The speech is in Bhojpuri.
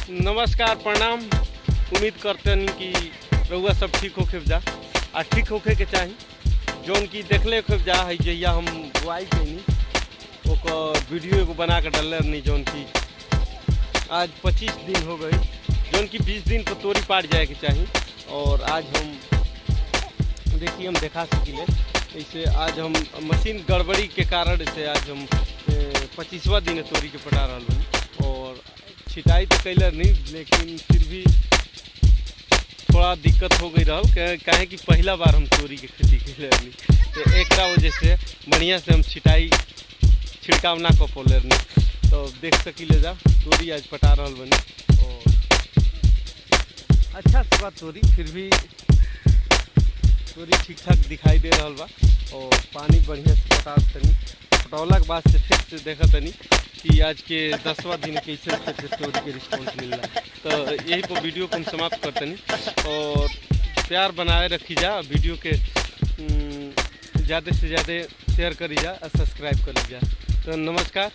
नमस्कार प्रणाम। उम्मीद करते हैं कि रउआ सब ठीक होके जा आ ठीक होके के चाही। जौन की देखले के जा है जहिया हम बुआई कैनी ओकर वीडियो एगो बना के डालले नहीं। जौन की आज 25 दिन हो गई, जौन की 20 दिन पर तोरी पाट जाए के चाही। और आज हम देखिए हम देखा सकिले ऐसे आज हम मशीन गड़बड़ी के कारण से आज हम 25वां दिन तोरी के पटा रहा हूँ। और छिटाई तो कैलर नहीं, लेकिन फिर भी थोड़ा दिक्कत हो गई रहा काहे कि पहला बार हम तोरी के खेती कैलर नहीं, तो एक वजह से बढ़िया से हम छिड़काव ना कर पौले नहीं। तो देख सकिले जा तोरी आज पटा रहा बनी और अच्छा से बात तोरी फिर भी तोरी ठीक ठाक दिखाई दे रहा बा। और पानी बढ़िया से पटा तनी पटौला के बाद से फिर से देखा तनी कि आज के 10वां दिन कैसे तोरी के रिस्पॉन्स मिल रहा है। तो यही पर वीडियो को हम समाप्त करतनी और प्यार बनाए रखी जा, वीडियो के ज़्यादा से ज़्यादा शेयर करी जा और सब्सक्राइब कर ली जा। तो नमस्कार।